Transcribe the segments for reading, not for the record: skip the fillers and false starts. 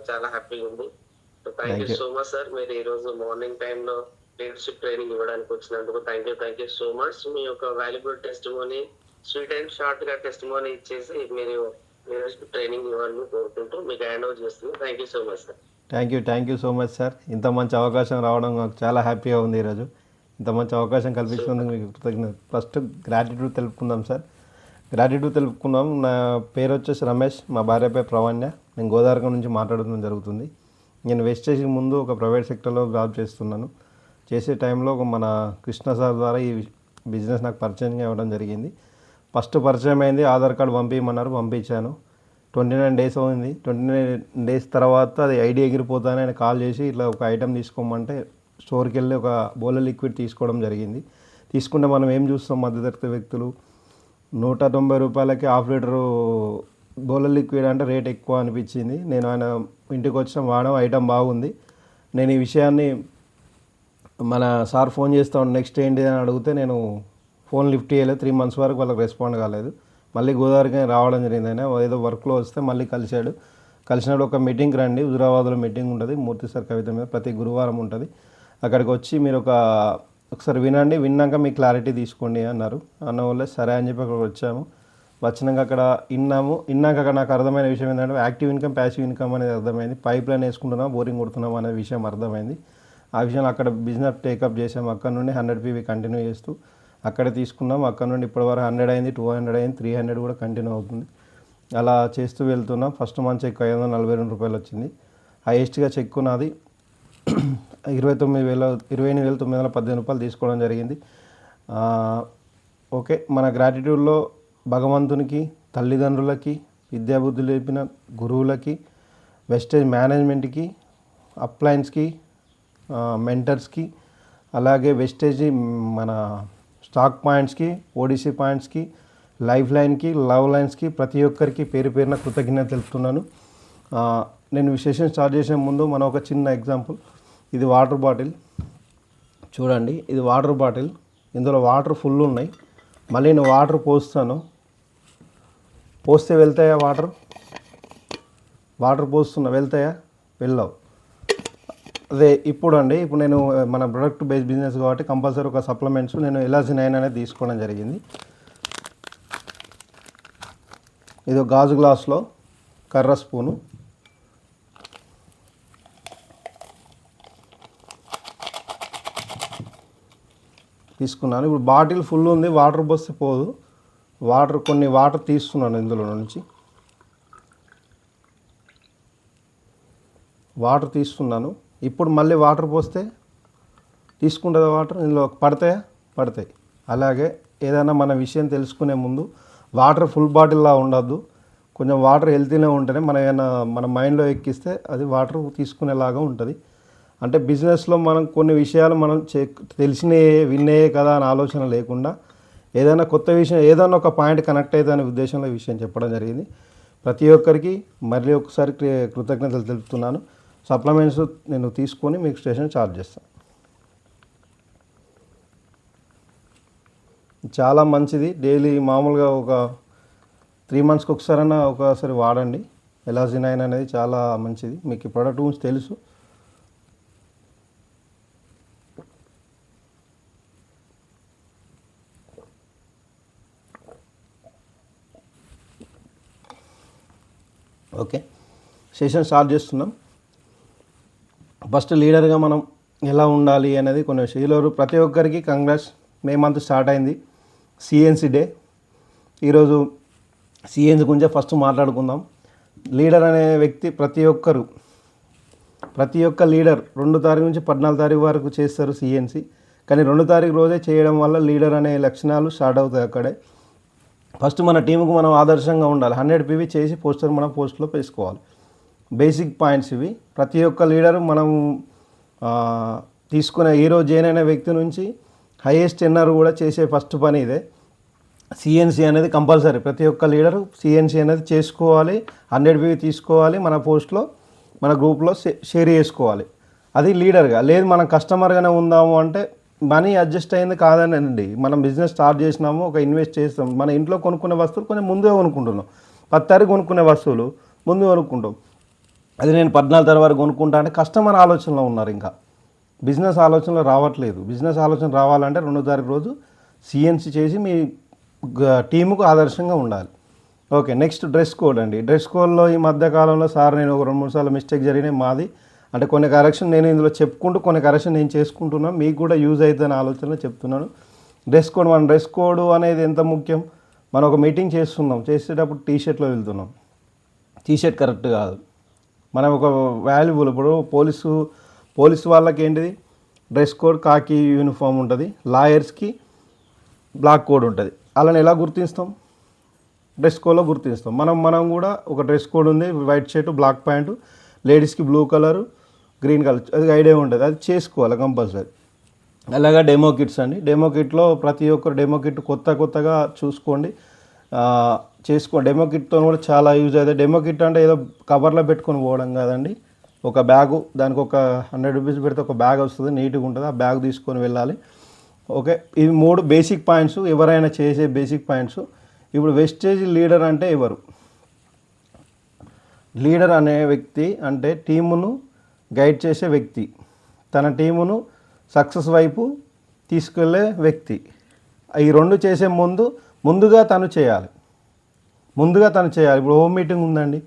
చాలా హ్యాపీగా ఉంది. So thank you thank you. So much sir. మీరు ఈ రోజు మార్నింగ్ టైంలో లీడర్షిప్ ట్రైనింగ్ ఇవ్వడానికి వచ్చినందుకు థ్యాంక్ యూ సో మచ్. మీ యొక్క valuable testimony sweet and short గా టెస్టిమోనీ ఇచ్చేసి మీరు లీడర్షిప్ ట్రైనింగ్ ఇవ్వాలని కోరుకుంటూ మీకు హ్యాండ్ ఓవర్ చేస్తుంది. Thank you so much sir. Thank you so much sir. ఇంత మంచి అవకాశం రావడం నాకు చాలా హ్యాపీగా ఉంది ఈరోజు. ఇంత మంచి అవకాశం కల్పించినందుకు మీకు కృతజ్ఞత. ఫస్ట్ గ్రాటిట్యూడ్ తెలుపుకుందాం సార్. గ్రాటిట్యూడ్ తెలుపుకుందాం. నా పేరు వచ్చేసి రమేష్, మా భార్య పేరు ప్రవణ్య. నేను గోదావరిఖం నుంచి మాట్లాడడం జరుగుతుంది. నేను వెస్టేజ్కి ముందు ఒక ప్రైవేట్ సెక్టర్లో జాబ్ చేస్తున్నాను. చేసే టైంలో మన కృష్ణ సార్ ద్వారా ఈ బిజినెస్ నాకు పరిచయం ఇవ్వడం జరిగింది. ఫస్ట్ పరిచయం అయింది, ఆధార్ కార్డు పంపించమన్నారు, పంపించాను. 29 డేస్ అయింది. 29 డేస్ తర్వాత అది ఐడి ఎగిరిపోతానని ఆయన కాల్ చేసి ఇట్లా ఒక ఐటెం తీసుకోమంటే స్టోర్కి వెళ్ళి ఒక బోలర్ లిక్విడ్ తీసుకోవడం జరిగింది. తీసుకుంటే మనం ఏం చూస్తాం, మధ్యతరగతి వ్యక్తులు 190 రూపాయలకి హాఫ్ లీటరు బోలర్ లిక్విడ్ అంటే రేట్ ఎక్కువ అనిపించింది. నేను ఆయన ఇంటికి వచ్చిన వాడడం ఐటెం బాగుంది. నేను ఈ విషయాన్ని మన సార్ ఫోన్ చేస్తాను నెక్స్ట్ ఏంటి అని అడిగితే నేను ఫోన్ లిఫ్ట్ చేయలేదు. 3 months వరకు వాళ్ళకి రెస్పాండ్ కాలేదు. మళ్ళీ గోదావరికి రావడం జరిగింది. ఆయన ఏదో వర్క్లో వస్తే మళ్ళీ కలిసినప్పుడు ఒక మీటింగ్కి రండి, హుజురాబాద్లో మీటింగ్ ఉంటుంది మూర్తి సార్ కవిత మీద, ప్రతి గురువారం ఉంటుంది. అక్కడికి వచ్చి మీరు ఒకసారి వినండి, విన్నాక మీ క్లారిటీ తీసుకోండి అన్నారు. అన్న వాళ్ళే సరే అని చెప్పి అక్కడికి వచ్చాము. వచ్చినాక అక్కడ విన్నాక అక్కడ నాకు అర్థమైన విషయం ఏంటంటే యాక్టివ్ ఇన్కమ్, ప్యాసివ్ ఇన్కమ్ అనేది అర్థమైంది. పైప్ లైన్ వేసుకుంటున్నాం, బోరింగ్ కొడుతున్నాం అనే విషయం అర్థమైంది. ఆ విషయం అక్కడ బిజినెస్ టేకప్ చేసాము. అక్కడ నుండి 100 PV కంటిన్యూ చేస్తూ అక్కడే తీసుకున్నాం. అక్కడ నుండి ఇప్పటివరకు 100 అయింది, 200 అయింది, 300 కూడా కంటిన్యూ అవుతుంది. అలా చేస్తూ వెళ్తున్నాం. ఫస్ట్ మంత్ చెక్ 542 రూపాయలు వచ్చింది. హైయెస్ట్గా చెక్ నాది 29,918 రూపాయలు తీసుకోవడం జరిగింది. ఓకే, మన గ్రాటిట్యూడ్లో భగవంతునికి, తల్లిదండ్రులకి, విద్యాబుద్ధులు నేర్పిన గురువులకి, వెస్టేజ్ మేనేజ్మెంట్కి, అప్లయన్స్కి, మెంటర్స్కి, అలాగే వెస్టేజ్ మన స్టాక్ పాయింట్స్కి, ఓడిసి పాయింట్స్కి, లైఫ్ లైన్కి, లవ్ లైన్స్కి, ప్రతి ఒక్కరికి పేరు పేరున కృతజ్ఞత తెలుపుతున్నాను. నేను సెషన్ స్టార్ట్ చేసే ముందు మనం ఒక చిన్న ఎగ్జాంపుల్. ఇది వాటర్ బాటిల్ చూడండి. ఇది వాటర్ బాటిల్, ఇందులో వాటర్ ఫుల్ ఉన్నాయి. మళ్ళీ నేను వాటర్ పోస్తే వెళ్తాయా? వాటర్ పోస్తున్నా, వెళ్తాయా? వెళ్ళవు. అదే ఇప్పుడు నేను మన ప్రొడక్ట్ బేస్డ్ బిజినెస్ కాబట్టి కంపల్సరీ ఒక సప్లిమెంట్స్ నేను ఎలాజినైన్ అనేది తీసుకోవడం జరిగింది. ఇది గాజు గ్లాస్లో కర్ర స్పూను, తీసుకున్నాను. ఇప్పుడు బాటిల్ ఫుల్ ఉంది, వాటర్ పోస్తే పోదు. కొన్ని వాటర్ తీస్తున్నాను ఇందులో నుంచి. వాటర్ తీస్తున్నాను. ఇప్పుడు మళ్ళీ వాటర్ పోస్తే తీసుకుంటుందా వాటర్? ఇందులో పడతాయి. అలాగే ఏదైనా మన విషయం తెలుసుకునే ముందు వాటర్ ఫుల్ బాటిల్లా ఉండద్దు. కొంచెం వాటర్ హెల్తీనే ఉంటేనే మన మైండ్లో ఎక్కిస్తే అది వాటర్ తీసుకునేలాగా ఉంటుంది. అంటే బిజినెస్లో మనం కొన్ని విషయాలు మనం విన్నాయే కదా అని ఆలోచన లేకుండా ఏదైనా కొత్త విషయం, ఏదైనా ఒక పాయింట్ కనెక్ట్ అవుతుంది అనే ఉద్దేశంలో ఈ విషయం చెప్పడం జరిగింది. ప్రతి ఒక్కరికి మళ్ళీ ఒకసారి కృతజ్ఞతలు తెలుపుతున్నాను. సప్లిమెంట్స్ నేను తీసుకొని మీకు స్టేషన్ చార్జ్ చేస్తాను. చాలా మంచిది. డైలీ మామూలుగా ఒక 3 monthsకి ఒకసారి వాడండి. ఎలాజినైన్ అనేది చాలా మంచిది. మీకు ఈ ప్రోడక్ట్ గురించి తెలుసు. ఓకే, సెషన్ స్టార్ట్ చేస్తున్నాం. ఫస్ట్ లీడర్గా మనం ఎలా ఉండాలి అనేది కొన్ని విషయాలు. ప్రతి ఒక్కరికి కంగ్రాట్స్. మే మంత్ స్టార్ట్ అయింది, సిఎన్సి డే. ఈరోజు సిఎన్సి గురించి ఫస్ట్ మాట్లాడుకుందాం. లీడర్ అనే వ్యక్తి ప్రతి ఒక్క లీడర్ 2 తారీఖు నుంచి 14 తారీఖు వరకు చేస్తారు సిఎన్సి. కానీ 2 తారీఖు రోజే చేయడం వల్ల లీడర్ అనే లక్షణాలు స్టార్ట్ అవుతాయి అక్కడే. ఫస్ట్ మన టీంకు మనం ఆదర్శంగా ఉండాలి. 100 PV చేసి మనం పోస్ట్లో వేసుకోవాలి. బేసిక్ పాయింట్స్ ఇవి. ప్రతి ఒక్క లీడరు మనం తీసుకునే ఈరోజు జాయిన్ అయిన వ్యక్తి నుంచి హైయెస్ట్ ఎన్ఆర్ కూడా చేసే ఫస్ట్ పని ఇదే. సిఎన్సి అనేది కంపల్సరీ. ప్రతి ఒక్క లీడరు సిఎన్సి అనేది చేసుకోవాలి. 100 PV తీసుకోవాలి. మన పోస్ట్లో, మన గ్రూప్లో షేర్ చేసుకోవాలి. అది లీడర్గా. లేదు మనం కస్టమర్గానే ఉందాము అంటే మనీ అడ్జస్ట్ అయింది కాదనండి. మనం బిజినెస్ స్టార్ట్ చేసినాము, ఒక ఇన్వెస్ట్ చేస్తాం. మన ఇంట్లో కొనుక్కునే వస్తువులు కొంచెం ముందే కొనుక్కుంటున్నాం. 10 తారీఖు కొనుక్కునే వస్తువులు ముందు కొనుక్కుంటాం. అది నేను 14 తరగతి వరకు కొనుక్కుంటా అంటే కస్టమర్ ఆలోచనలో ఉన్నారు, ఇంకా బిజినెస్ ఆలోచనలో రావట్లేదు. బిజినెస్ ఆలోచన రావాలంటే 2వ తారీఖు రోజు సిఎన్సి చేసి మీ టీముకు ఆదర్శంగా ఉండాలి. ఓకే, నెక్స్ట్ డ్రెస్ కోడ్ అండి. డ్రెస్ కోడ్లో ఈ మధ్య కాలంలో సార్ నేను ఒక 2-3 సార్లు మిస్టేక్ జరిగినాయి మాది. అంటే కొన్ని కరెక్షన్ నేను ఇందులో చెప్పుకుంటూ కొన్ని కరెక్షన్ నేను చేసుకుంటున్నాను, మీకు కూడా యూజ్ అవుతుందని ఆలోచనలో చెప్తున్నాను. డ్రెస్ కోడ్, మన డ్రెస్ కోడ్ అనేది ఎంత ముఖ్యం. మనం ఒక మీటింగ్ చేస్తున్నాం, చేసేటప్పుడు టీషర్ట్లో వెళ్తున్నాం, టీషర్ట్ కరెక్ట్ కాదు. మనం ఒక వాల్యుబుల్, ఇప్పుడు పోలీసు వాళ్ళకి ఏంటిది డ్రెస్ కోడ్ కాకి యూనిఫామ్ ఉంటుంది, లాయర్స్కి బ్లాక్ కోడ్ ఉంటుంది. అలాని ఎలా గుర్తిస్తాం? డ్రెస్ కోడ్లో గుర్తిస్తాం. మనం కూడా ఒక డ్రెస్ కోడ్ ఉంది, వైట్ షర్ట్ బ్లాక్ ప్యాంటు, లేడీస్కి బ్లూ కలరు గ్రీన్ కలర్, అది ఐడియా ఉంటుంది, అది చేసుకోవాలి కంపల్సరీ. అలాగే డెమో కిట్స్ అండి. డెమో కిట్లో ప్రతి ఒక్కరు డెమో కిట్ కొత్తగా చూసుకోండి, చేసుకోండి. డెమో కిట్తో కూడా చాలా యూజ్ అవుతుంది. డెమో కిట్ అంటే ఏదో కవర్లో పెట్టుకొని పోవడం కాదండి, ఒక బ్యాగు, దానికి ఒక 100 రూపీస్ పెడితే ఒక బ్యాగ్ వస్తుంది, నీట్గా ఉంటుంది, ఆ బ్యాగ్ తీసుకొని వెళ్ళాలి. ఓకే, ఇవి 3 బేసిక్ పాయింట్స్, ఎవరైనా చేసే బేసిక్ పాయింట్స్. ఇప్పుడు వెస్టేజ్ లీడర్ అంటే ఎవరు? లీడర్ అనే వ్యక్తి అంటే టీమును గైడ్ చేసే వ్యక్తి, తన టీమును సక్సెస్ వైపు తీసుకెళ్లే వ్యక్తి. ఈ 2 చేసే ముందుగా తను చేయాలి. ఇప్పుడు హోమ్ మీటింగ్ ఉందండి,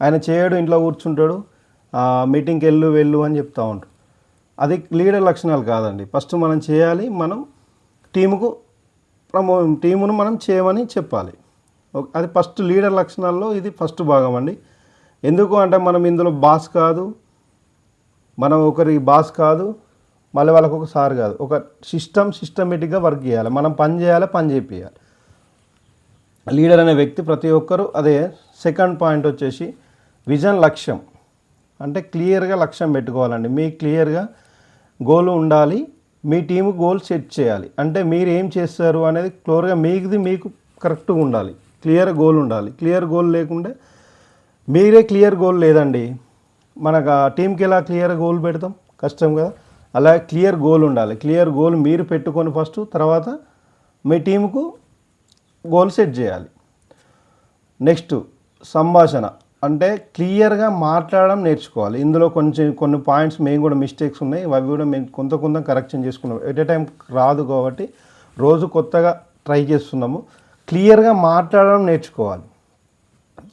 ఆయన చేయడు, ఇంట్లో కూర్చుంటాడు, మీటింగ్కి వెళ్ళు అని చెప్తూ ఉంటాడు. అది లీడర్ లక్షణాలు కాదండి. ఫస్ట్ మనం చేయాలి, మనం టీమును మనం చేయమని చెప్పాలి. అది ఫస్ట్ లీడర్ లక్షణాల్లో ఇది ఫస్ట్ భాగం అండి. ఎందుకు అంటే మనం ఇందులో బాస్ కాదు, మనం ఒకరి బాస్ కాదు, మళ్ళీ వాళ్ళకు ఒక సార్ కాదు, ఒక సిస్టమేటిక్గా వర్క్ చేయాలి, మనం పని చేయాలి, పని చేయాలి. లీడర్ అనే వ్యక్తి ప్రతి ఒక్కరు అదే. సెకండ్ పాయింట్ వచ్చేసి విజన్, లక్ష్యం. అంటే క్లియర్గా లక్ష్యం పెట్టుకోవాలండి. మీ క్లియర్గా గోల్ ఉండాలి, మీ టీము గోల్ సెట్ చేయాలి. అంటే మీరు ఏం చేస్తారు అనేది క్లియర్గా మీకు కరెక్ట్గా ఉండాలి, క్లియర్ గోల్ ఉండాలి. క్లియర్ గోల్ లేకుంటే మీరే క్లియర్ గోల్ లేదండి, మనకు ఆ టీంకి ఎలా క్లియర్ గోల్ పెడతాం, కష్టం కదా. అలా క్లియర్ గోల్ ఉండాలి. క్లియర్ గోల్ మీరు పెట్టుకొని ఫస్ట్, తర్వాత మీ టీముకు గోల్ సెట్ చేయాలి. నెక్స్ట్ సంభాషణ, అంటే క్లియర్గా మాట్లాడడం నేర్చుకోవాలి. ఇందులో కొన్ని పాయింట్స్ మేము కూడా మిస్టేక్స్ ఉన్నాయి, అవి కూడా మేము కొంత కరెక్షన్ చేసుకున్నాం. ఎట్ ఏ టైం రాదు కాబట్టి రోజు కొత్తగా ట్రై చేస్తున్నాము. క్లియర్గా మాట్లాడడం నేర్చుకోవాలి,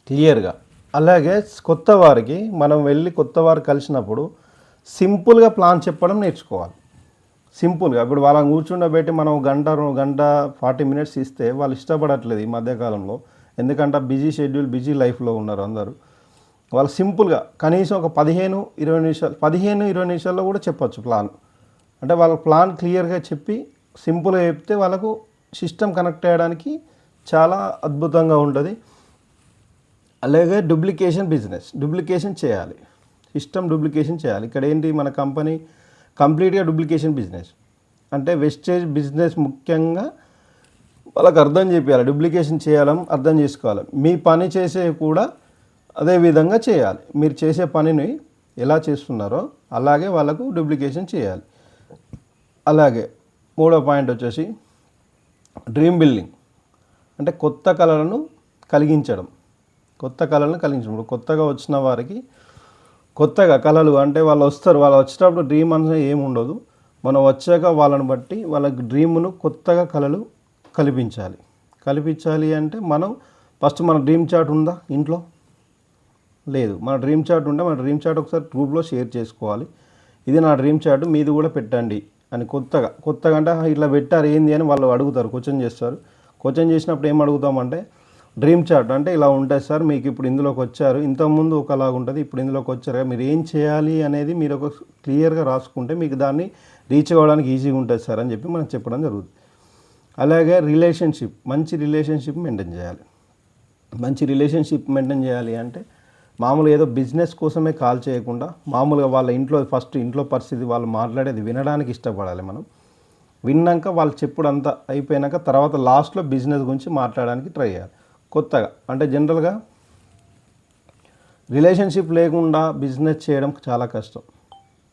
క్లియర్గా. అలాగే కొత్త వారు కలిసినప్పుడు సింపుల్గా ప్లాన్ చెప్పడం నేర్చుకోవాలి. సింపుల్గా ఇప్పుడు వాళ్ళని కూర్చుండబెట్టి మనం గంట 40 మినిట్స్ ఇస్తే వాళ్ళు ఇష్టపడట్లేదు ఈ మధ్యకాలంలో. ఎందుకంటే బిజీ షెడ్యూల్, బిజీ లైఫ్లో ఉన్నారు అందరూ. వాళ్ళు సింపుల్గా కనీసం ఒక 15-20 నిమిషాల్లో కూడా చెప్పొచ్చు ప్లాన్. అంటే వాళ్ళ ప్లాన్ క్లియర్గా చెప్పి సింపుల్గా చెప్తే వాళ్ళకు సిస్టమ్ కనెక్ట్ అయ్యడానికి చాలా అద్భుతంగా ఉంటుంది. అలాగే డూప్లికేషన్ చేయాలి, సిస్టమ్ డూప్లికేషన్ చేయాలి. ఇక్కడ ఏంటి, మన కంపెనీ కంప్లీట్గా డూప్లికేషన్ బిజినెస్. అంటే వెస్టేజ్ బిజినెస్ ముఖ్యంగా వాళ్ళకి అర్థం చేయాలి, డూప్లికేషన్ చేయాలని అర్థం చేసుకోవాలి. మీ పని చేసే కూడా అదే విధంగా చేయాలి. మీరు చేసే పనిని ఎలా చేస్తున్నారో అలాగే వాళ్ళకు డూప్లికేషన్ చేయాలి. అలాగే 3వ పాయింట్ వచ్చేసి డ్రీమ్ బిల్డింగ్, అంటే కొత్త కళలను కలిగించడం. కొత్తగా వచ్చిన వారికి కొత్తగా కళలు, అంటే వాళ్ళు వచ్చేటప్పుడు డ్రీమ్ అనేది ఏమి ఉండదు. మనం వచ్చాక వాళ్ళని బట్టి వాళ్ళకి డ్రీమ్ను కొత్తగా కళలు కల్పించాలి. అంటే మనం ఫస్ట్ మన డ్రీమ్ చార్ట్ ఉందా ఇంట్లో? లేదు. మన డ్రీమ్ చార్ట్ ఉంటే మన డ్రీమ్ చార్ట్ ఒకసారి గ్రూప్లో షేర్ చేసుకోవాలి. ఇది నా డ్రీమ్ చార్ట్, మీది కూడా పెట్టండి అని. కొత్తగా అంటే ఇట్లా పెట్టారు ఏంది అని వాళ్ళు అడుగుతారు, క్వశ్చన్ చేస్తారు. క్వశ్చన్ చేసినప్పుడు ఏం అడుగుతామంటే, డ్రీమ్ చార్ట్ అంటే ఇలా ఉంటుంది సార్, మీకు ఇప్పుడు ఇందులోకి వచ్చారు, ఇంతకుముందు ఒకలాగా ఉంటుంది, ఇప్పుడు ఇందులోకి వచ్చారు, మీరు ఏం చేయాలి అనేది మీరు ఒక క్లియర్గా రాసుకుంటే మీకు దాన్ని రీచ్ అవ్వడానికి ఈజీగా ఉంటుంది సార్ అని చెప్పి మనం చెప్పడం జరుగుతుంది. అలాగే మంచి రిలేషన్షిప్ మెయింటైన్ చేయాలి. అంటే మామూలుగా ఏదో బిజినెస్ కోసమే కాల్ చేయకుండా, మామూలుగా వాళ్ళ ఇంట్లో పరిస్థితి వాళ్ళు మాట్లాడేది వినడానికి ఇష్టపడాలి. మనం విన్నాక వాళ్ళు చెప్పుడంతా అయిపోయినాక తర్వాత లాస్ట్లో బిజినెస్ గురించి మాట్లాడడానికి ట్రై చేయాలి. కొత్తగా అంటే జనరల్గా రిలేషన్షిప్ లేకుండా బిజినెస్ చేయడం చాలా కష్టం.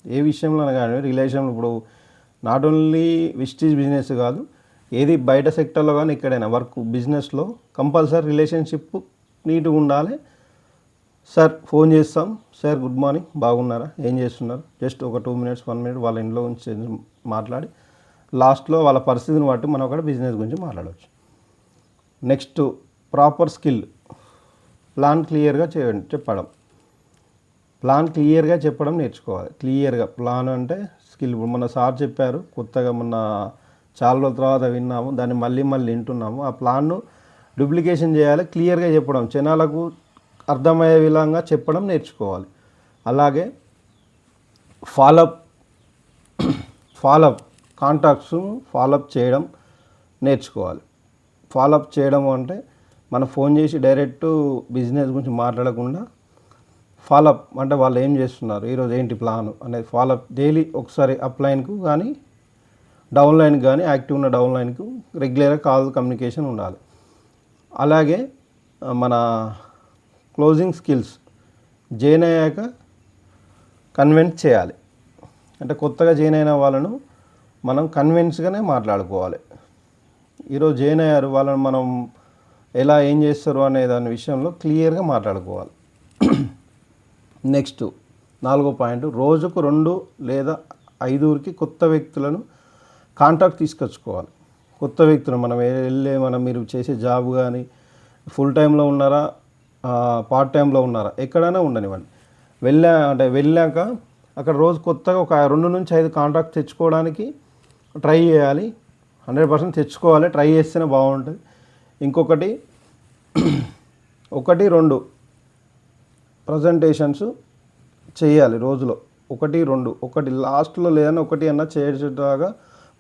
ఏ విషయంలో కానీ రిలేషన్, ఇప్పుడు నాట్ ఓన్లీ విస్టీజ్ బిజినెస్ కాదు, ఏది బయట సెక్టర్లో కానీ ఎక్కడైనా బిజినెస్లో కంపల్సరీ రిలేషన్షిప్ నీట్గా ఉండాలి, సార్ ఫోన్ చేస్తాం, సార్ గుడ్ మార్నింగ్, బాగున్నారా, ఏం చేస్తున్నారు, జస్ట్ ఒక 2 మినిట్స్ 1 మినిట్ వాళ్ళ ఇంట్లో ఉంచి మాట్లాడి లాస్ట్లో వాళ్ళ పరిస్థితిని బట్టి మనం అక్కడ బిజినెస్ గురించి మాట్లాడవచ్చు. నెక్స్ట్ ప్రాపర్ స్కిల్, ప్లాన్ క్లియర్గా చెప్పడం. ప్లాన్ క్లియర్గా చెప్పడం నేర్చుకోవాలి. క్లియర్గా ప్లాన్ అంటే స్కిల్. ఇప్పుడు మన సార్ చెప్పారు, కొత్తగా మొన్న చాలా రోజుల తర్వాత విన్నాము, దాన్ని మళ్ళీ వింటున్నాము. ఆ ప్లాన్ను డూప్లికేషన్ చేయాలి, క్లియర్గా చెప్పడం, జనాలకు అర్థమయ్యే విధంగా చెప్పడం నేర్చుకోవాలి. అలాగే ఫాలోఅప్ కాంటాక్ట్స్ ఫాలోఅప్ చేయడం నేర్చుకోవాలి. ఫాలోఅప్ చేయడం అంటే మనం ఫోన్ చేసి డైరెక్ట్ బిజినెస్ గురించి మాట్లాడకుండా ఫాలోఅప్ అంటే వాళ్ళు ఏం చేస్తున్నారు, ఈరోజు ఏంటి ప్లాన్ అనేది ఫాలోఅప్ డైలీ ఒకసారి అప్లైన్కు కానీ డౌన్లైన్కి కానీ యాక్టివ్ ఉన్న డౌన్లైన్కు రెగ్యులర్గా కాల్ కమ్యూనికేషన్ ఉండాలి. అలాగే మన క్లోజింగ్ స్కిల్స్, జాయిన్ అయ్యాక కన్విన్స్ చేయాలి. అంటే కొత్తగా జాయిన్ అయిన వాళ్ళను మనం కన్విన్స్గానే మాట్లాడుకోవాలి. ఈరోజు జాయిన్ అయ్యారు, వాళ్ళని మనం ఎలా ఏం చేస్తారు అనే దాని విషయంలో క్లియర్గా మాట్లాడుకోవాలి. నెక్స్ట్ 4వ పాయింట్, రోజుకు 2 లేదా 5 కొత్త వ్యక్తులను కాంటాక్ట్ తీసుకొచ్చుకోవాలి. కొత్త వ్యక్తులు మనం మీరు చేసే జాబ్ కానీ ఫుల్ టైంలో ఉన్నారా, పార్ట్ టైంలో ఉన్నారా, ఎక్కడైనా ఉండనివ్వండి, వెళ్ళాక అక్కడ రోజు కొత్తగా ఒక 2 నుంచి 5 కాంటాక్ట్ తెచ్చుకోవడానికి ట్రై చేయాలి. 100% తెచ్చుకోవాలి, ట్రై చేస్తేనే బాగుంటుంది. ఇంకొకటి 1-2 ప్రజెంటేషన్స్ చేయాలి రోజులో. 1-2, ఒకటి లాస్ట్లో లేదని 1 అన్నా చేసేలాగా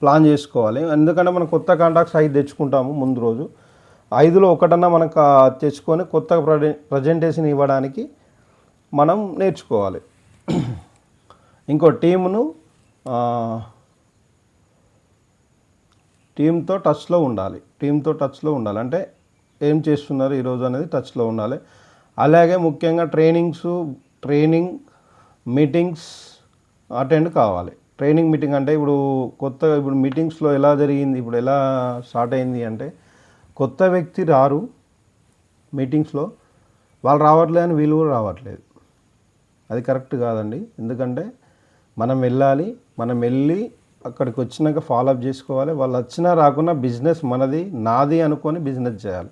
ప్లాన్ చేసుకోవాలి. ఎందుకంటే మనం కొత్త కాంటాక్ట్స్ 5 తెచ్చుకుంటాము ముందు రోజు, 5లో 1 మనకు తెచ్చుకొని కొత్త ప్రజెంటేషన్ ఇవ్వడానికి మనం నేర్చుకోవాలి. ఇంకో టీంతో టచ్లో ఉండాలి. అంటే ఏం చేస్తున్నారు ఈరోజు అనేది టచ్లో ఉండాలి. అలాగే ముఖ్యంగా ట్రైనింగ్ మీటింగ్స్ అటెండ్ కావాలి. ట్రైనింగ్ మీటింగ్ అంటే ఇప్పుడు మీటింగ్స్లో ఎలా జరిగింది, ఇప్పుడు ఎలా స్టార్ట్ అయింది అంటే, కొత్త వ్యక్తి రారు మీటింగ్స్లో, వాళ్ళు రావట్లేదు అని వీళ్ళు కూడా రావట్లేదు. అది కరెక్ట్ కాదండి. ఎందుకంటే మనం వెళ్ళి అక్కడికి వచ్చినాక ఫాలోఅప్ చేసుకోవాలి. వాళ్ళు వచ్చినా రాకున్నా బిజినెస్ మనది, నాది అనుకొని బిజినెస్ చేయాలి.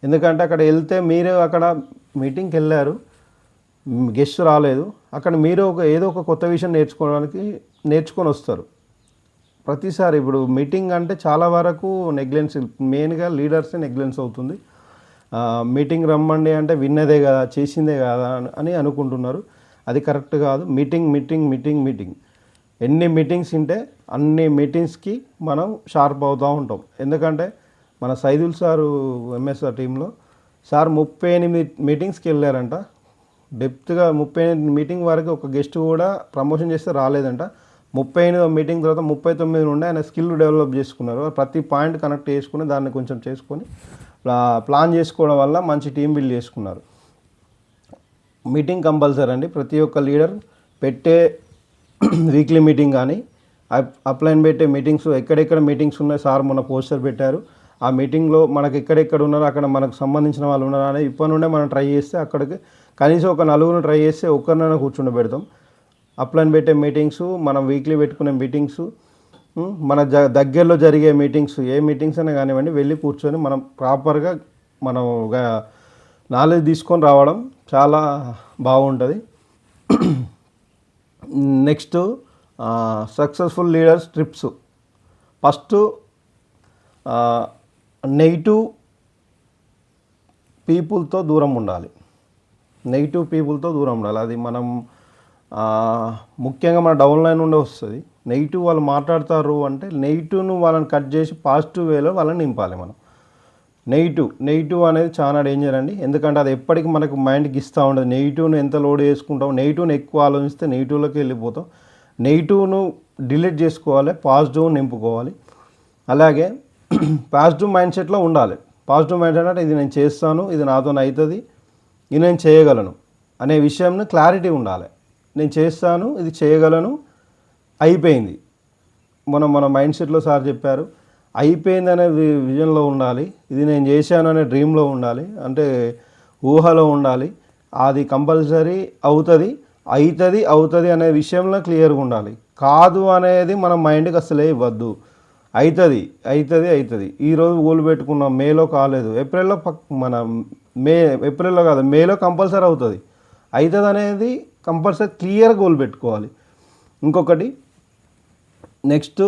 ఎందుకంటే అక్కడ వెళ్తే మీరు అక్కడ మీటింగ్కి వెళ్ళారు, గెస్ట్ రాలేదు, అక్కడ మీరు ఏదో ఒక కొత్త విషయం నేర్చుకొని వస్తారు. ప్రతిసారి ఇప్పుడు మీటింగ్ అంటే చాలా వరకు నెగ్లెన్స్, మెయిన్గా లీడర్సే నెగ్లెన్స్ అవుతుంది. మీటింగ్ రమ్మండి అంటే విన్నదే కదా, చేసిందే కదా అని అనుకుంటున్నారు. అది కరెక్ట్ కాదు. మీటింగ్ ఎన్ని మీటింగ్స్ ఉంటే అన్ని మీటింగ్స్కి మనం షార్ప్ అవుతూ ఉంటాం. ఎందుకంటే మన సైదుల్ సారు ఎంఎస్ఆర్ టీంలో సార్ 38 మీటింగ్స్కి వెళ్ళారంట. డెప్త్గా 38 మీటింగ్ వరకు ఒక గెస్ట్ కూడా ప్రమోషన్ చేస్తే రాలేదంట. 38వ మీటింగ్ తర్వాత 39 నుండి ఆయన స్కిల్ డెవలప్ చేసుకున్నారు. ప్రతి పాయింట్ కనెక్ట్ చేసుకుని దాన్ని కొంచెం చేసుకొని ప్లాన్ చేసుకోవడం వల్ల మంచి టీం బిల్డ్ చేసుకున్నారు. మీటింగ్ కంపల్సరీ అండి. ప్రతి ఒక్క లీడర్ పెట్టే వీక్లీ మీటింగ్ కానీ అప్లైన్ పెట్టే మీటింగ్స్, ఎక్కడెక్కడ మీటింగ్స్ ఉన్నాయి, సార్ మొన్న పోస్టర్ పెట్టారు. ఆ మీటింగ్లో మనకు ఎక్కడెక్కడ ఉన్నారో అక్కడ మనకు సంబంధించిన వాళ్ళు ఉన్నారా అని ఇప్పటి నుండే మనం ట్రై చేస్తే అక్కడికి కనీసం ఒక 4 ట్రై చేస్తే ఒక్కరినైనా కూర్చుండబెడతాం. అప్లైన్ పెట్టే మీటింగ్స్, మనం వీక్లీ పెట్టుకునే మీటింగ్స్, మన దగ్గరలో జరిగే మీటింగ్స్, ఏ మీటింగ్స్ అయినా కానివ్వండి, వెళ్ళి కూర్చొని మనం ప్రాపర్గా మనం నాలెడ్జ్ తీసుకొని రావడం చాలా బాగుంటుంది. Next successful leaders trips. First negative పీపుల్తో దూరం ఉండాలి. అది మనం ముఖ్యంగా మన డౌన్లైన్ నుండి వస్తుంది. నెగిటివ్ వాళ్ళు మాట్లాడతారు అంటే నెగిటివ్ను వాళ్ళని కట్ చేసి పాజిటివ్ వేలో వాళ్ళని నింపాలి. మనం నెగిటివ్ అనేది చాలా డేంజర్ అండి. ఎందుకంటే అది ఎప్పటికీ మనకు మైండ్కి ఇస్తూ ఉండదు. నెగిటివ్ను ఎంత లోడ్ చేసుకుంటాం, నెగిటివ్ను ఎక్కువ ఆలోచిస్తే నెగిటివ్లోకి వెళ్ళిపోతాం. నెగిటివ్ను డిలీట్ చేసుకోవాలి, పాజిటివ్ నింపుకోవాలి. అలాగే పాజిటివ్ మైండ్ సెట్లో ఉండాలి. పాజిటివ్ మైండ్ సెట్ అంటే ఇది నేను చేస్తాను, ఇది నాతో అవుతుంది, ఇది నేను చేయగలను అనే విషయంలో క్లారిటీ ఉండాలి. నేను చేస్తాను, ఇది చేయగలను, అయిపోయింది. మన మైండ్ సెట్లో సార్ చెప్పారు, అయిపోయింది అనే విజన్లో ఉండాలి. ఇది నేను చేశాను అనే డ్రీమ్లో ఉండాలి, అంటే ఊహలో ఉండాలి. అది కంపల్సరీ అవుతుంది అనే విషయంలో క్లియర్గా ఉండాలి. కాదు అనేది మన మైండ్కి అసలే ఇవ్వద్దు. అవుతుంది ఈరోజు గోల్ పెట్టుకున్నాం, మేలో కాలేదు, ఏప్రిల్లో మన ఏప్రిల్లో కాదు మేలో కంపల్సరీ అవుతుంది అనేది కంపల్సరీ క్లియర్ గోల్ పెట్టుకోవాలి. ఇంకొకటి నెక్స్ట్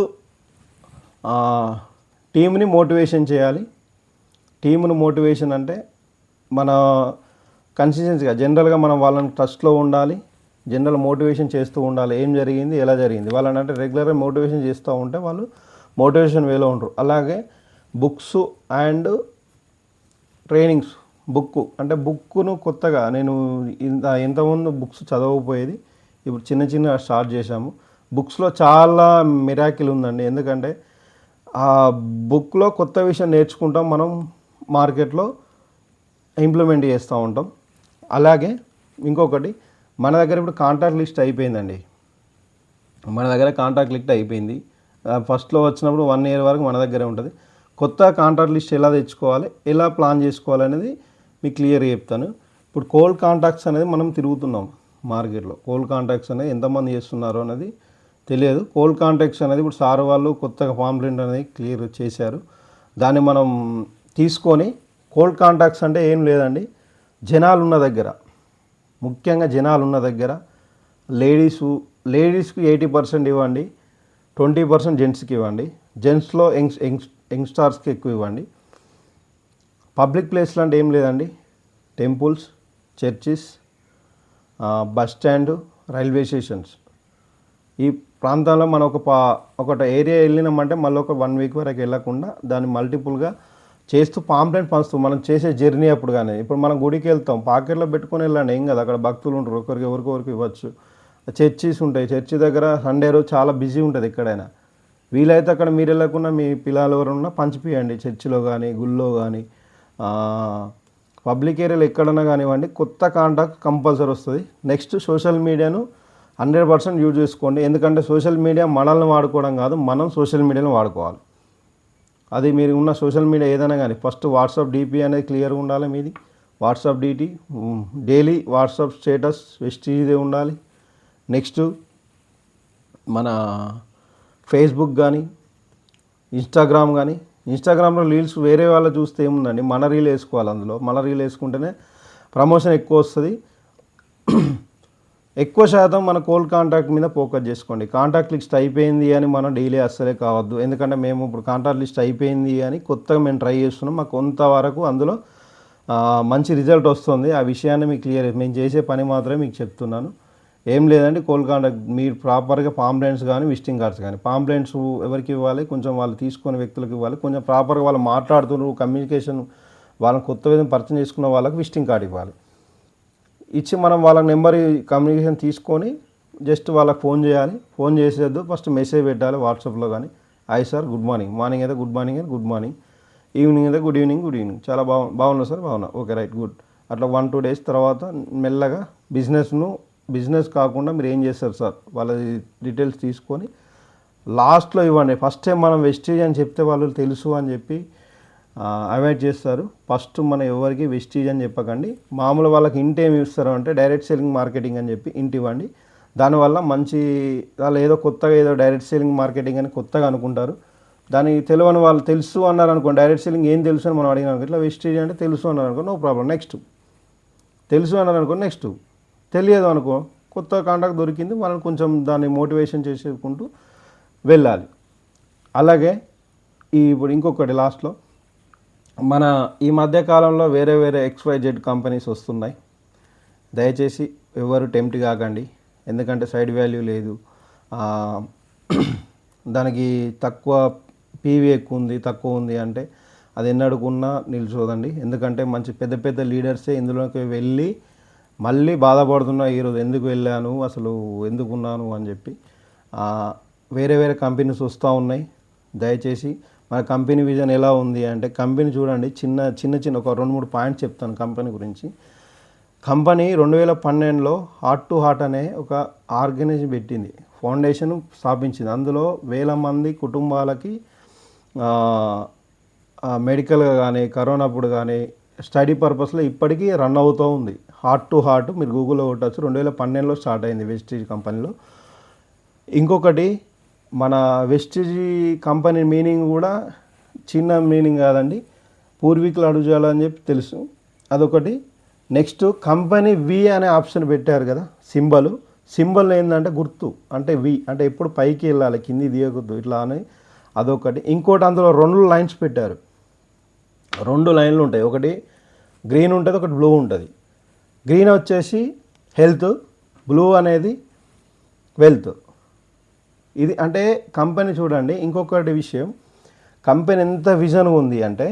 టీంని మోటివేషన్ చేయాలి. టీంను మోటివేషన్ అంటే మన కన్సిస్టెన్సీగా జనరల్గా మనం వాళ్ళని ట్రస్ట్లో ఉండాలి, జనరల్ మోటివేషన్ చేస్తూ ఉండాలి. ఏం జరిగింది, ఎలా జరిగింది వాళ్ళని అంటే రెగ్యులర్గా మోటివేషన్ చేస్తూ ఉంటే వాళ్ళు మోటివేషన్ వేలో ఉంటారు. అలాగే బుక్స్ అండ్ ట్రైనింగ్స్. బుక్ను కొత్తగా నేను ఇంతకుముందు బుక్స్ చదవకపోయేది, ఇప్పుడు చిన్న స్టార్ట్ చేశాము. బుక్స్లో చాలా మిరాకిల్ ఉందండి. ఎందుకంటే ఆ బుక్లో కొత్త విషయం నేర్చుకుంటాం, మనం మార్కెట్లో ఇంప్లిమెంట్ చేస్తూ ఉంటాం. అలాగే ఇంకొకటి, మన దగ్గర ఇప్పుడు కాంటాక్ట్ లిస్ట్ అయిపోయిందండి. ఫస్ట్లో వచ్చినప్పుడు 1 year వరకు మన దగ్గరే ఉంటుంది. కొత్త కాంటాక్ట్ లిస్ట్ ఎలా తెచ్చుకోవాలి, ఎలా ప్లాన్ చేసుకోవాలి అనేది మీకు క్లియర్గా చెప్తాను. ఇప్పుడు కోల్డ్ కాంటాక్ట్స్ అనేది మనం తిరుగుతున్నాం మార్కెట్లో. కోల్డ్ కాంటాక్ట్స్ అనేది ఎంతమంది చేస్తున్నారు అనేది తెలియదు. కోల్డ్ కాంటాక్ట్స్ అనేది ఇప్పుడు సార్ వాళ్ళు కొత్తగా పాంప్లెంట్ అనేది క్లియర్ చేశారు. దాన్ని మనం తీసుకొని, కోల్డ్ కాంటాక్ట్స్ అంటే ఏం లేదండి, ముఖ్యంగా జనాలు ఉన్న దగ్గర లేడీస్కి 80% ఇవ్వండి, 20% జెంట్స్కి ఇవ్వండి. జెంట్స్లో యంగ్స్టార్స్కి ఎక్కువ ఇవ్వండి. పబ్లిక్ ప్లేస్లు అంటే ఏం లేదండి, temples, churches, bus stand, railway stations. ఈ ప్రాంతాల్లో మనం ఒక ఏరియా వెళ్ళినామంటే మళ్ళీ ఒక 1 week వరకు వెళ్ళకుండా దాన్ని మల్టిపుల్గా చేస్తూ పాంప్లెంట్ పంచుతూ మనం చేసే జర్నీ అప్పుడు. కానీ ఇప్పుడు మనం గుడికి వెళ్తాం, పాకెట్లో పెట్టుకొని వెళ్ళండి, ఏం కదా, అక్కడ భక్తులు ఉంటారు, ఎవరికొరికి ఇవ్వచ్చు. చర్చిస్ ఉంటాయి, చర్చి దగ్గర సండే రోజు చాలా బిజీ ఉంటుంది. ఎక్కడైనా వీలైతే అక్కడ మీరు వెళ్ళకుండా మీ పిల్లలు ఎవరు ఉన్నా పంచిపియండి, చర్చిలో కానీ గుళ్ళో కానీ పబ్లిక్ ఏరియాలో ఎక్కడన్నా కానివ్వండి. కొత్త కాంటాక్ట్ కంపల్సరీ వస్తుంది. నెక్స్ట్ సోషల్ మీడియాను 100% యూజ్ చేసుకోండి. ఎందుకంటే సోషల్ మీడియా మనల్ని వాడుకోవడం కాదు, మనం సోషల్ మీడియాను వాడుకోవాలి. అది మీరు ఉన్న సోషల్ మీడియా ఏదైనా కానీ ఫస్ట్ వాట్సాప్ డీపీ అనేది క్లియర్గా ఉండాలి. మీది వాట్సాప్ డీటీ డైలీ వాట్సాప్ స్టేటస్ వెస్టీజ్దే ఉండాలి. నెక్స్ట్ మన ఫేస్బుక్ కానీ ఇన్స్టాగ్రామ్లో రీల్స్ వేరే వాళ్ళు చూస్తే ఏముందండి, మన రీల్ వేసుకోవాలి. అందులో మన రీల్ వేసుకుంటేనే ప్రమోషన్ ఎక్కువ వస్తుంది. ఎక్కువ శాతం మన కోల్డ్ కాంటాక్ట్ మీద ఫోకస్ చేసుకోండి. కాంటాక్ట్ లిస్ట్ అయిపోయింది అని మనం డైలీ అస్సలే కావద్దు. ఎందుకంటే మేము ఇప్పుడు కాంటాక్ట్ లిస్ట్ అయిపోయింది అని కొత్తగా మేము ట్రై చేస్తున్నాం. మాకు కొంతవరకు అందులో మంచి రిజల్ట్ వస్తుంది. ఆ విషయాన్ని మీకు మేము చేసే పని మాత్రమే మీకు చెప్తున్నాను. ఏం లేదండి, కోల్డ్ కాంటాక్ట్ మీరు ప్రాపర్గా పాంప్లెంట్స్ కానీ విజిటింగ్ కార్డ్స్ కానీ, పాంప్లెంట్స్ ఎవరికి ఇవ్వాలి, కొంచెం వాళ్ళు తీసుకునే వ్యక్తులకు ఇవ్వాలి. కొంచెం ప్రాపర్గా వాళ్ళు మాట్లాడుతున్నారు, కమ్యూనికేషన్ వాళ్ళని కొత్త విధంగా పరిచయం చేసుకున్న వాళ్ళకి విజిటింగ్ కార్డ్ ఇవ్వాలి. ఇచ్చి మనం వాళ్ళ నెంబర్ కమ్యూనికేషన్ తీసుకొని జస్ట్ వాళ్ళకి ఫోన్ చేయాలి. ఫోన్ చేసేద్దు, ఫస్ట్ మెసేజ్ పెట్టాలి వాట్సాప్లో కానీ, hi sir, good morning. Morning అయితే గుడ్ మార్నింగ్ అని గుడ్ మార్నింగ్, ఈవినింగ్ అయితే గుడ్ ఈవినింగ్. చాలా బాగున్నా సార్, బాగున్నా, ఓకే రైట్ గుడ్. అట్లా 1-2 days తర్వాత మెల్లగా బిజినెస్ కాకుండా మీరు ఏం చేస్తారు సార్ వాళ్ళ డీటెయిల్స్ తీసుకొని లాస్ట్లో ఇవ్వండి. ఫస్ట్ టైం మనం వెస్టీజ్ అని చెప్తే వాళ్ళు తెలుసు అని చెప్పి అవాయిడ్ చేస్తారు. ఫస్ట్ మనం ఎవరికి వెస్టీజ్ అని చెప్పకండి. మామూలు వాళ్ళకి ఇంటి ఏమి ఇస్తారు అంటే డైరెక్ట్ సెల్లింగ్ మార్కెటింగ్ అని చెప్పి ఇంటి ఇవ్వండి. దానివల్ల మంచి వాళ్ళు ఏదో కొత్తగా డైరెక్ట్ సెల్లింగ్ మార్కెటింగ్ అని కొత్తగా అనుకుంటారు. దానికి తెలియని వాళ్ళు తెలుసు అన్నారు అనుకోండి, డైరెక్ట్ సెల్లింగ్ ఏం తెలుసు అని మనం అడిగినాం, ఇట్లా వెస్టీజ్ అంటే తెలుసు అన్నారు అనుకో, నో ప్రాబ్లం. నెక్స్ట్ తెలుసు అన్నారు అనుకో, నెక్స్ట్ తెలియదు అనుకో, కొత్త కాంటాక్ట్ దొరికింది, వాళ్ళని కొంచెం దాన్ని మోటివేషన్ చేసుకుంటూ వెళ్ళాలి. అలాగే ఇప్పుడు ఇంకొకటి లాస్ట్లో, మన ఈ మధ్యకాలంలో వేరే XYZ కంపెనీస్ వస్తున్నాయి. దయచేసి ఎవరు టెంప్ట్ కాకండి. ఎందుకంటే సైడ్ వాల్యూ లేదు, దానికి తక్కువ పీవీ ఎక్కువ ఉంది, తక్కువ ఉంది అంటే అది ఎన్నడుకున్నా నిల్చోదండి. ఎందుకంటే మంచి పెద్ద లీడర్సే ఇందులోకి వెళ్ళి మళ్ళీ బాధపడుతున్నా, ఈరోజు ఎందుకు వెళ్ళాను, అసలు ఎందుకున్నాను అని చెప్పి. వేరే కంపెనీస్ వస్తూ ఉన్నాయి. దయచేసి మన కంపెనీ విజన్ ఎలా ఉంది అంటే, కంపెనీ చూడండి, చిన్న ఒక 2-3 పాయింట్స్ చెప్తాను కంపెనీ గురించి. కంపెనీ 2012లో హార్ట్ టు హార్ట్ అనే ఒక ఆర్గనైజేషన్ పెట్టింది, ఫౌండేషన్ స్థాపించింది. అందులో 1000 మంది కుటుంబాలకి మెడికల్గా కానీ, కరోనా అప్పుడు కానీ, స్టడీ పర్పస్లో ఇప్పటికీ రన్ అవుతూ ఉంది. హార్ట్ టు హార్ట్, మీరు గూగుల్లో కొట్టచ్చు. 2012లో స్టార్ట్ అయింది వెస్టీజ్ కంపెనీలో. ఇంకొకటి మన వెస్టీజ్ కంపెనీ మీనింగ్ కూడా చిన్న మీనింగ్ కాదండి, పూర్వీకులు అడుగుజాల అని చెప్పి తెలుసు, అదొకటి. నెక్స్ట్ కంపెనీ వి అనే ఆప్షన్ పెట్టారు కదా, సింబల్ ఏంటంటే గుర్తు, అంటే వి అంటే ఎప్పుడు పైకి వెళ్ళాలి, కింది దిగకూడదు ఇట్లా అని, అదొకటి. ఇంకోటి అందులో 2 లైన్స్ పెట్టారు, 2 లైన్లు ఉంటాయి, ఒకటి గ్రీన్ ఉంటుంది, ఒకటి బ్లూ ఉంటుంది. గ్రీన్ వచ్చేసి హెల్త్, బ్లూ అనేది వెల్త్. ఇది అంటే కంపెనీ చూడండి. ఇంకొకటి విషయం, కంపెనీ ఎంత విజన్ ఉంది అంటే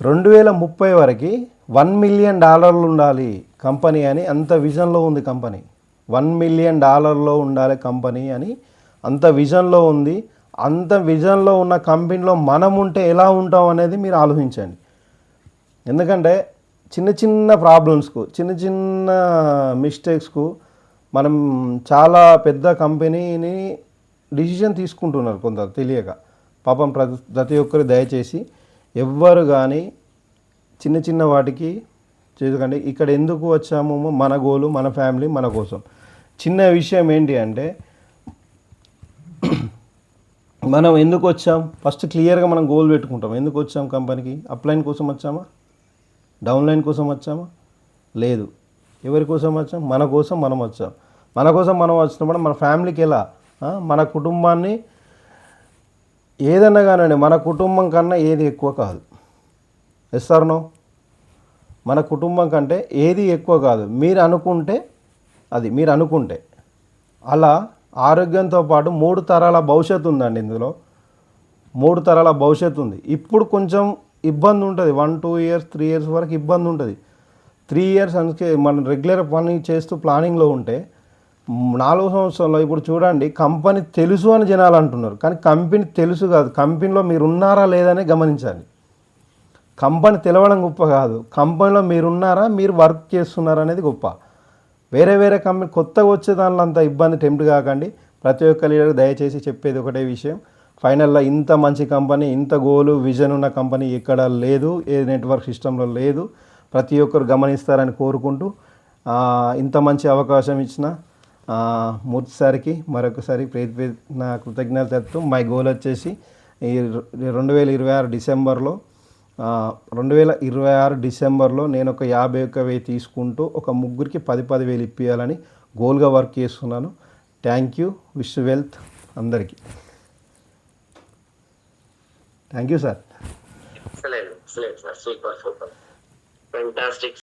2030 వరకు $1 మిలియన్ ఉండాలి కంపెనీ అని, అంత విజన్లో ఉంది కంపెనీ. $1 మిలియన్ ఉండాలి కంపెనీ అని అంత విజన్లో ఉంది. అంత విజన్లో ఉన్న కంపెనీలో మనం ఉంటే ఎలా ఉంటాం అనేది మీరు ఆలోచించండి. ఎందుకంటే చిన్న చిన్న ప్రాబ్లమ్స్కు, చిన్న చిన్న మిస్టేక్స్కు మనం చాలా పెద్ద కంపెనీని డిసిషన్ తీసుకుంటున్నారు కొందరు తెలియక. పాపం ప్రతి ఒక్కరు దయచేసి ఎవ్వరు కానీ చిన్న చిన్న వాటికి చేయకండి. ఇక్కడ ఎందుకు వచ్చామో మన గోలు, మన ఫ్యామిలీ, మన కోసం. చిన్న విషయం ఏంటి అంటే మనం ఎందుకు వచ్చాం ఫస్ట్ క్లియర్గా మనం గోల్ పెట్టుకుంటాం. ఎందుకు వచ్చాం కంపెనీకి? అప్లైన్ కోసం వచ్చామా? డౌన్లైన్ కోసం వచ్చామా? లేదు. ఎవరి కోసం వచ్చాం? మన కోసం మనం వచ్చాం. మన కోసం మనం వచ్చినప్పుడు మన ఫ్యామిలీకి ఎలా, మన కుటుంబాన్ని ఏదన్నా కానండి, మన కుటుంబం కన్నా ఏది ఎక్కువ కాదు. Yes or no? మన కుటుంబం కంటే ఏది ఎక్కువ కాదు. మీరు అనుకుంటే మీరు అనుకుంటే అలా ఆరోగ్యంతో పాటు 3 తరాల భవిష్యత్తు ఉందండి ఇందులో. 3 తరాల భవిష్యత్తు ఉంది. ఇప్పుడు కొంచెం ఇబ్బంది ఉంటుంది, 1-2 ఇయర్స్ 3 ఇయర్స్ వరకు ఇబ్బంది ఉంటుంది. 3 ఇయర్స్ అందుకే మనం రెగ్యులర్ పని చేస్తూ ప్లానింగ్లో ఉంటే 4వ సంవత్సరంలో ఇప్పుడు చూడండి, కంపెనీ తెలుసు అని జనాలు అంటున్నారు, కానీ కంపెనీ తెలుసు కాదు, కంపెనీలో మీరు ఉన్నారా లేదని గమనించాలి. కంపెనీ తెలవడం గొప్ప కాదు, కంపెనీలో మీరున్నారా, మీరు వర్క్ చేస్తున్నారా అనేది గొప్ప. వేరే కంపెనీ కొత్తగా వచ్చే దానిలో అంత ఇబ్బంది టెంప్ట్ కాకండి. ప్రతి ఒక్క లీడర్ దయచేసి చెప్పేది ఒకటే విషయం, ఫైనల్లో ఇంత మంచి కంపెనీ, ఇంత గోలు విజన్ ఉన్న కంపెనీ ఎక్కడ లేదు, ఏ నెట్వర్క్ సిస్టంలో లేదు. ప్రతి ఒక్కరు గమనిస్తారని కోరుకుంటూ ఇంత మంచి అవకాశం ఇచ్చిన మూర్తి సార్కి మరొకసారి నా కృతజ్ఞతలు తెలుపుతూ, మై గోల్ వచ్చేసి ఈ 2026 డిసెంబర్లో నేను ఒక 51,000 తీసుకుంటూ ఒక ముగ్గురికి 10,000 ఇప్పించాలని గోల్గా వర్క్ చేస్తున్నాను. Thank you. విష్ వెల్త్ అందరికీ. Thank you sir. Excellent sir, super fantastic.